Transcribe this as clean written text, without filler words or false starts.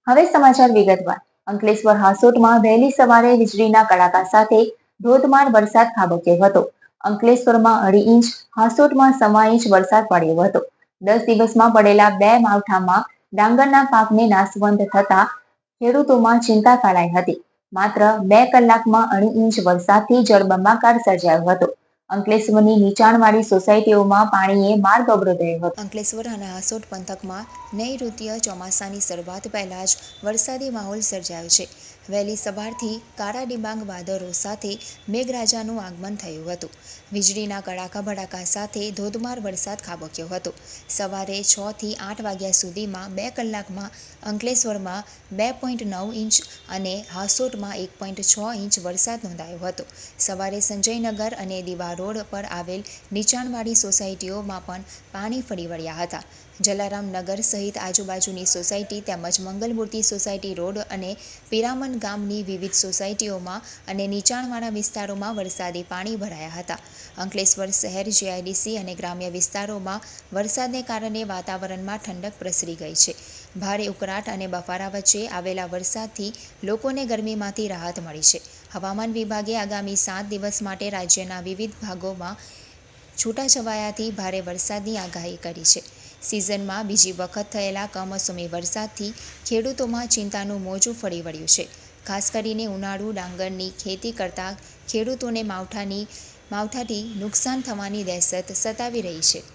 હવે સમાચાર વિગતવાર. અંકલેશ્વર હાસોટમાં વહેલી સવારે વીજળીના કડાકા સાથે ધોધમાર વરસાદ ખાબક્યો હતો. અંકલેશ્વરમાં 2.5 ઇંચ, હાસોટમાં 1.25 ઇંચ વરસાદ પડ્યો હતો. 10 દિવસમાં પડેલા 2 માવઠામાં ડાંગરના પાકને નાશવંત થતા ખેડૂતોમાં ચિંતા ફેલાઈ હતી. માત્ર 2 કલાકમાં 2.5 ઇંચ વરસાદથી જળબંબાકાર સર્જાયો હતો. અંકલેશ્વરની નીચાણવાળી સોસાયટીઓમાં પાણીએ માર્ગ અવરોધાયો હતો. અંકલેશ્વર અને હાસોટ પંથકમાં નૈઋત્ય ચોમાસાની શરૂઆત પહેલાં જ વરસાદી માહોલ સર્જાયો છે. વહેલી સવારથી કાળા ડિબાંગ વાદળો સાથે મેઘરાજાનું આગમન થયું હતું. વીજળીના કડાકા ભડાકા સાથે ધોધમાર વરસાદ ખાબક્યો હતો. સવારે 6 થી 8 વાગ્યા સુધીમાં 2 કલાકમાં અંકલેશ્વરમાં 2.9 ઇંચ અને હાસોટમાં 1.6 ઇંચ વરસાદ નોંધાયો હતો. સવારે સંજયનગર અને દીવા રોડ પર આવેલ નીચાણવાળી સોસાયટીઓમાં પણ પાણી ફરી વળ્યા હતા. જલારામ નગર સહિત આજુબાજુની સોસાયટી તેમજ મંગલમૂર્તિ સોસાયટી રોડ અને પિરામન ગામની વિવિધ સોસાયટીઓમાં અને નીચાણવાળા વિસ્તારોમાં વરસાદી પાણી ભરાયા હતા. અંકલેશ્વર શહેર, જીઆઈડીસી અને ગ્રામ્ય વિસ્તારોમાં વરસાદને કારણે વાતાવરણમાં ઠંડક પ્રસરી ગઈ છે. ભારે ઉકળાટ અને બફારા વચ્ચે આવેલા વરસાદથી લોકોને ગરમીમાંથી રાહત મળી છે. હવામાન વિભાગે આગામી 7 દિવસ માટે રાજ્યના વિવિધ ભાગોમાં છૂટાછવાયાથી ભારે વરસાદની આગાહી કરી છે. સિઝનમાં બીજી વખત થયેલા કમોસમી વરસાદથી ખેડૂતોમાં ચિંતાનું મોજું ફરી વળ્યું છે. ખાસ કરીને ઉનાળુ ડાંગરની ખેતી કરતા ખેડૂતોને માવઠાથી નુકસાન થવાની દહેશત સતાવી રહી છે.